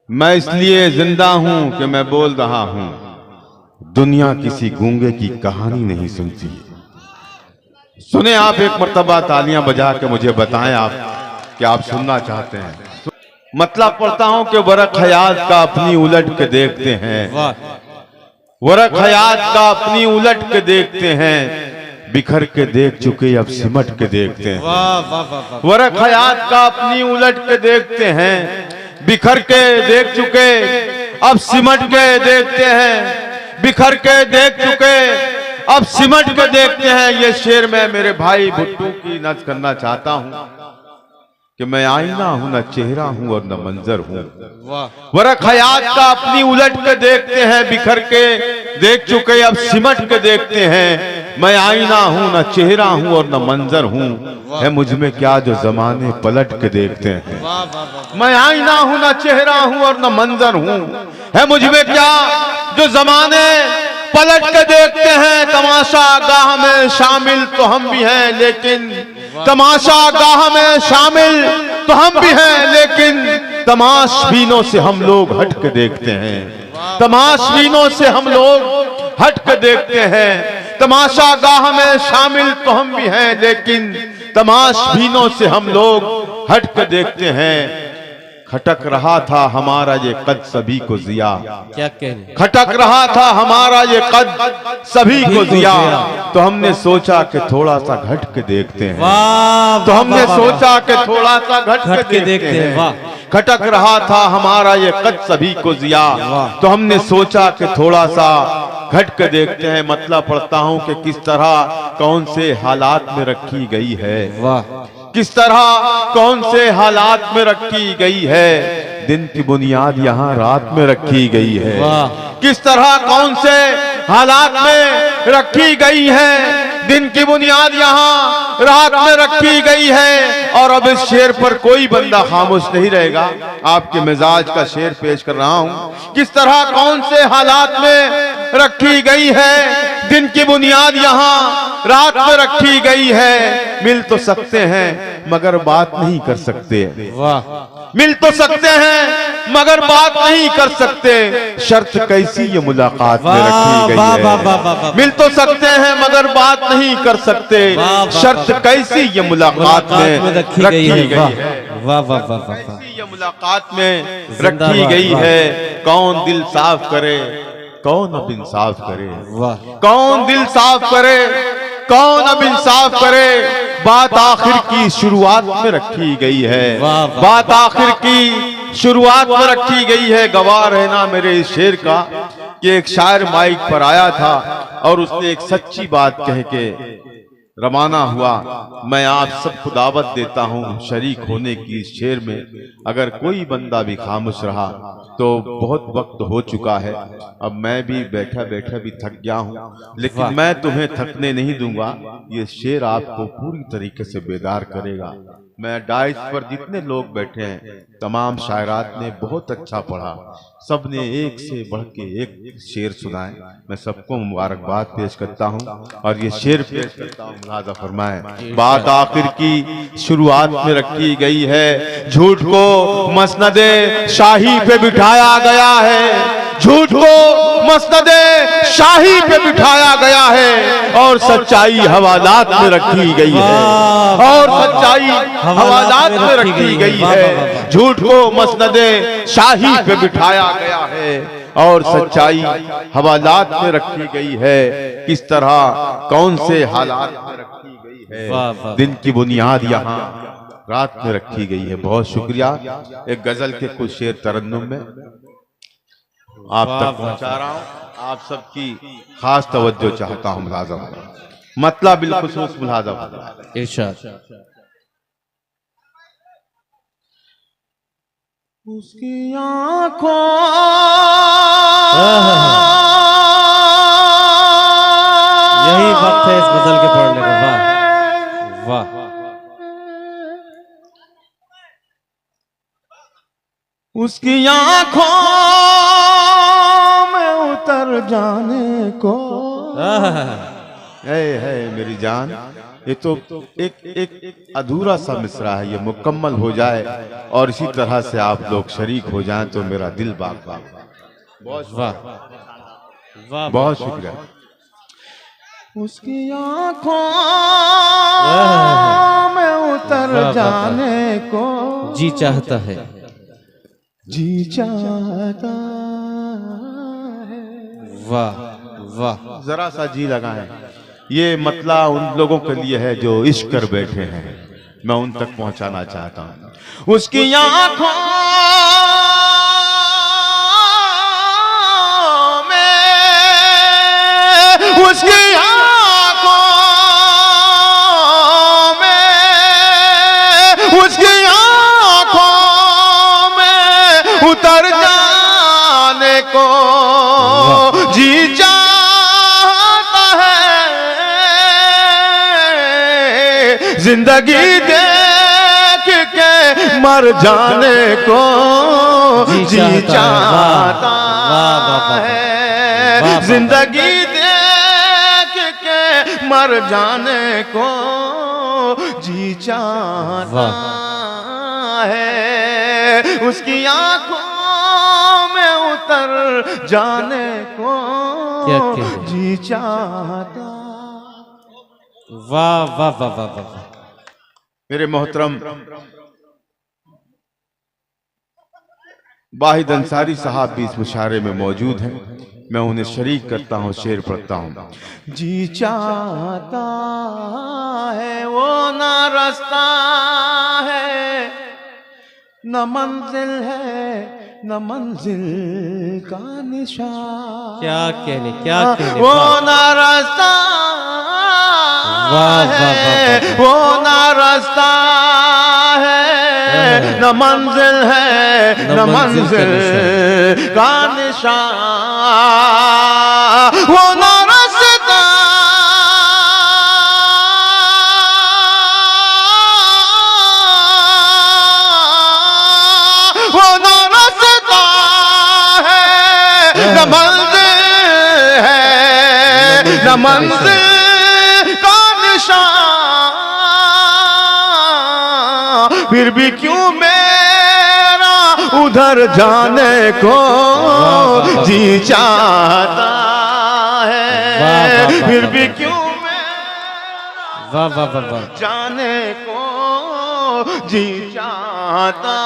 मैं इसलिए जिंदा हूं कि मैं बोल रहा हूं। दुनिया किसी गूंगे की कहानी नहीं सुनती। सुने आप एक मर्तबा तालियां बजा के मुझे बताएं आप कि आप सुनना चाहते हैं। मतलब पढ़ता हूं कि वरक हयात का अपनी उलट के देखते हैं। वरक हयात का अपनी उलट के देखते हैं। बिखर के देख चुके अब सिमट के देखते हैं। वरक हयात का अपनी उलट के देखते हैं। बिखर के देख चुके अब सिमट के देखते हैं। बिखर के देख चुके अब सिमट के देखते हैं। ये शेर मैं मेरे भाई भुट्टू की नज़्म करना चाहता हूं कि मैं आईना हूं, न चेहरा हूं और न मंजर हूं। वरक हयात का अपनी उलट के देखते हैं। बिखर के देख चुके अब सिमट के देखते हैं। मैं आईना हूं, न चेहरा हूं और न मंजर हूं। है मुझ में क्या जो जमाने पलट के देखते हैं। मैं आईना हूं, न चेहरा हूं और न मंजर हूं। है मुझ में क्या जो जमाने पलट के देखते हैं। तमाशा गाह में शामिल तो हम भी हैं, लेकिन तमाशा गाह में शामिल तो हम भी हैं, लेकिन तमाशबीनों से हम लोग हट के देखते हैं। तमाशबीनों से हम लोग हट के देखते हैं। तमाशा गाह में शामिल तो हम भी हैं, लेकिन तमाशबीनों से हम लोग हट के देखते हैं। खटक रहा था हमारा ये कद सभी को जिया। क्या कहने? खटक रहा था हमारा ये कद सभी को जिया। तो हमने सोचा कि थोड़ा सा घट के देखते हैं। तो हमने सोचा कि थोड़ा सा घट के देखते हैं। खटक रहा था हमारा ये कद सभी को जिया। तो हमने सोचा कि थोड़ा सा घट के देखते हैं। मतलब पढ़ता हूं कि किस तरह कौन से हालात में रखी गई है। किस तरह कौन से हालात में रखी गई है। दिन की बुनियाद यहाँ रात में रखी गई है। किस तरह कौन से हालात में रखी गई है। दिन की बुनियाद यहाँ रात में रखी गई है। और अब इस शेर पर कोई बंदा खामोश नहीं रहेगा। आपके मिजाज का शेर पेश कर रहा हूँ। किस तरह कौन से हालात में रखी गई है। दिन की बुनियाद यहाँ रात में रखी गई है। मिल तो सकते हैं मगर बात नहीं कर सकते। मिल तो सकते हैं मगर बात नहीं कर सकते। शर्त कैसी ये मुलाकात में रखी गई है। मिल तो सकते हैं मगर बात नहीं कर सकते। शर्त कैसी ये मुलाकात में रखी गई है। कैसी ये मुलाकात में रखी गई है। कौन दिल साफ करे, कौन अब इंसाफ करे। कौन दिल साफ करे, कौन अब इंसाफ करे। बात आखिर की शुरुआत में रखी गई है। बात आखिर की शुरुआत में रखी गई है। गवाह रहना मेरे इस शेर का कि एक शायर माइक पर आया था और उसने एक सच्ची बात कह के रवाना हुआ। मैं आप सबको दावत देता हूं शरीक होने की इस शेर में। अगर कोई बंदा भी खामोश रहा तो बहुत वक्त हो चुका है। अब मैं भी बैठा बैठा भी थक गया हूं, लेकिन मैं तुम्हें थकने नहीं दूंगा। ये शेर आपको पूरी तरीके से बेदार करेगा। मैं डाइस पर जितने लोग बैठे हैं तमाम शायरात ने बहुत अच्छा पढ़ा। सब ने एक से बढ़ के एक शेर सुनाए। मैं सबको मुबारकबाद पेश करता हूं और ये शेर पेश करता हूं। मुलाजा फरमाए। बात आखिर की शुरुआत में रखी गई है। झूठ को मसनदे शाही पे बिठाया गया है। झूठ को मसनदे शाही पे बिठाया गया है। और सच्चाई हवालात में रखी गई है। और सच्चाई हवालात में रखी गई है। झूठ को मसनदे शाही पे बिठाया गया है और सच्चाई हवालात में रखी गई है। किस तरह कौन से हालात में रखी गई है। दिन की बुनियाद यहाँ रात में रखी गई है। बहुत शुक्रिया। एक गजल के कुछ शेर तरन्नुम में आप तक पहुंचा रहा हूं। आप सबकी खास तवज्जो चाहता हूं। मुलाजा मतलब बिलखुसूस मुलाजा इरशाद। उसकी आंखों यही वक्त है इस गजल के पढ़ने का। वाह वाह। उसकी आंखों में उतर जाने को है मेरी जान। ये तो एक एक अधूरा सा मिसरा है, ये मुकम्मल हो जाए और इसी तरह से आप लोग शरीक हो जाएं तो मेरा दिल बाग बाग। बहुत वाह वाह बहुत शुक्रिया। उसकी आंखों में उतर जाने को जी चाहता है, जी चाहता है। वाह वाह। जरा सा जी लगाएं। ये मतला उन लोगों के लिए है जो इश्क कर बैठे हैं, मैं उन तक पहुंचाना चाहता हूं। उसकी आंखों में, उसकी आंखों में, उसकी आंखों में उतर जाने को जी चाहता है। जिंदगी देख के मर जाने को जी चाहता है। जिंदगी देख के मर जाने को जी चाहता है। उसकी आंखों में उतर जाने को जी चाहता। वाह वाह वाह वाह वाह। मेरे मोहतरम वाहिद अंसारी साहब भी इस मुशायरे में मौजूद हैं, मैं उन्हें शरीक करता हूँ, शेर पढ़ता हूँ। जी चाहता है वो ना रास्ता है, न मंजिल है न मंजिल का निशान। क्या कहने, क्या कहने। वो ना रास्ता है, वो ना रास्ता है, न मंजिल है न मंजिल का निशान। वो ना रास्ता, वो ना रास्ता है, न मंजिल है न मंजिल का निशान। फिर भी क्यों मेरा उधर जाने को जी चाहता है। फिर भी क्यों मेरा वाह वाह वाह वाह। जाने को जी चाहता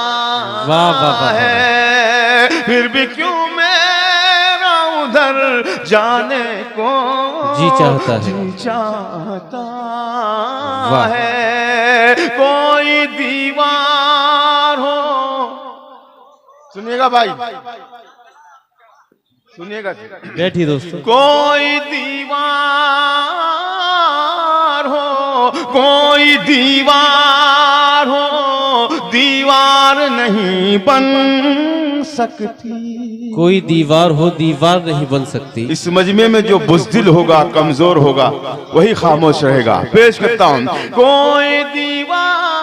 वाह वाह वाह। है। फिर भी क्यों मेरा उधर जाने को जी चाहता है, जी चाहता वाह। है। कोई दीवार हो, सुनिएगा भाई, सुनिएगा, बैठिए दोस्तों। कोई दीवार हो, कोई दीवार हो, दीवार नहीं बन सकती। कोई दीवार हो, दीवार नहीं बन सकती। इस मजमे में जो बुज़दिल होगा, कमजोर होगा, वही खामोश रहेगा। पेश करता हूं। कोई दीवार,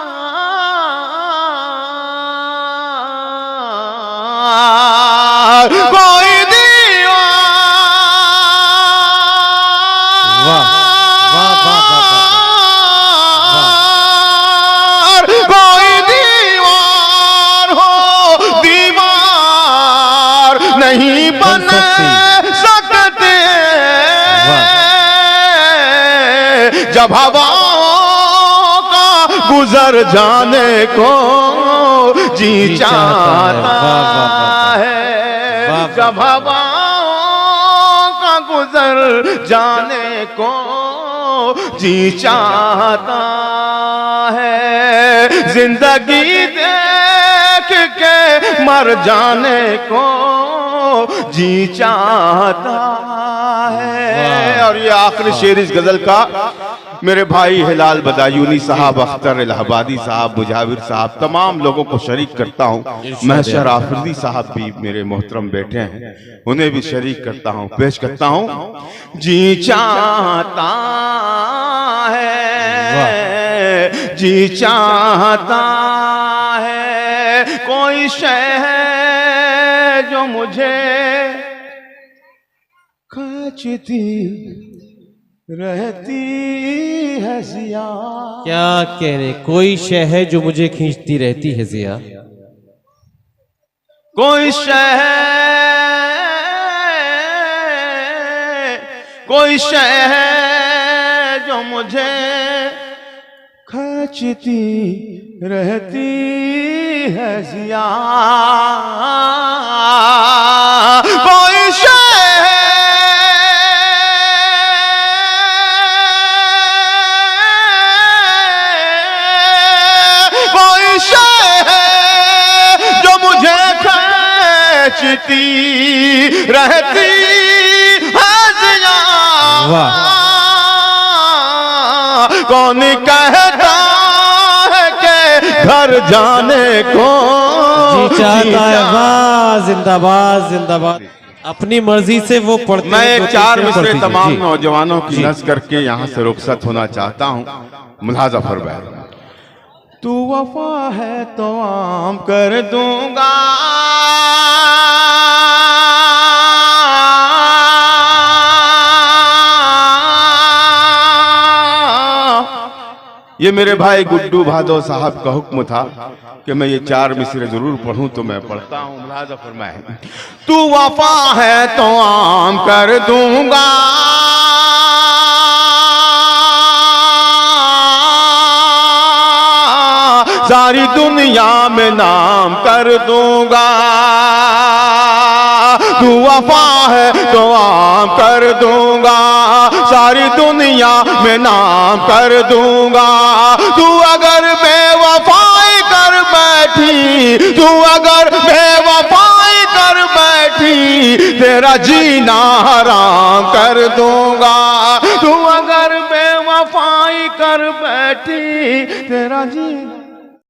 कोई दीवार, वाह वाह वाह वाह वाह। कोई दीवार हो, दीवार नहीं बन सकते। जब हवाओं का गुजर जाने को जी चाहता है। जब हवाओं का गुजर जाने को जी चाहता है। जिंदगी देख के मर जाने को जी चाहता है। और ये आखिरी शेर इस गजल का मेरे भाई हिलाल बदायूनी साहब, अख्तर इलाहाबादी साहब, मुजाविर साहब, तमाम लोगों को शरीक करता हूँ। महशर आफरीदी साहब भी मेरे मोहतरम बैठे हैं, उन्हें भी शरीक करता हूँ। पेश करता हूँ। जी चाहता है, जी चाहता है, कोई शय है जो मुझे खींचती रहती है जिया। क्या कहने, कोई शय है जो मुझे खींचती रहती है जिया। कोई शय, कोई शय जो मुझे खींचती रहती है जिया। कोई शय, कोई शय जो मुझे खींचती रहती है जिया। वाह। कौन कहता है कि घर जाने को जी चाहता है। वाह, जिंदाबाद जिंदाबाद। अपनी मर्जी से वो पढ़ते मैं हैं, एक दो चार तीन मिसरे पढ़ती हैं। तमाम जी। नौजवानों की जी। नज़ करके यहाँ से रुखसत होना चाहता हूँ। मुलाजा फरमाए। तू वफा है तो आम कर दूंगा, ये मेरे भाई गुड्डू भादो साहब का हुक्म था कि मैं ये चार मिसरे जरूर पढ़ूं, तो मैं पढ़ता हूं। मुलाजा फरमाए। तू वफा है तो आम कर दूंगा, सारी दुनिया में नाम कर दूंगा। तू वफा है तो आम कर दूंगा, सारी दुनिया में नाम कर दूंगा। तू अगर बेवफाई कर बैठी, तू अगर बेवफाई कर बैठी, तेरा जीना हराम कर दूंगा। तू अगर बेवफाई कर बैठी, तेरा जीना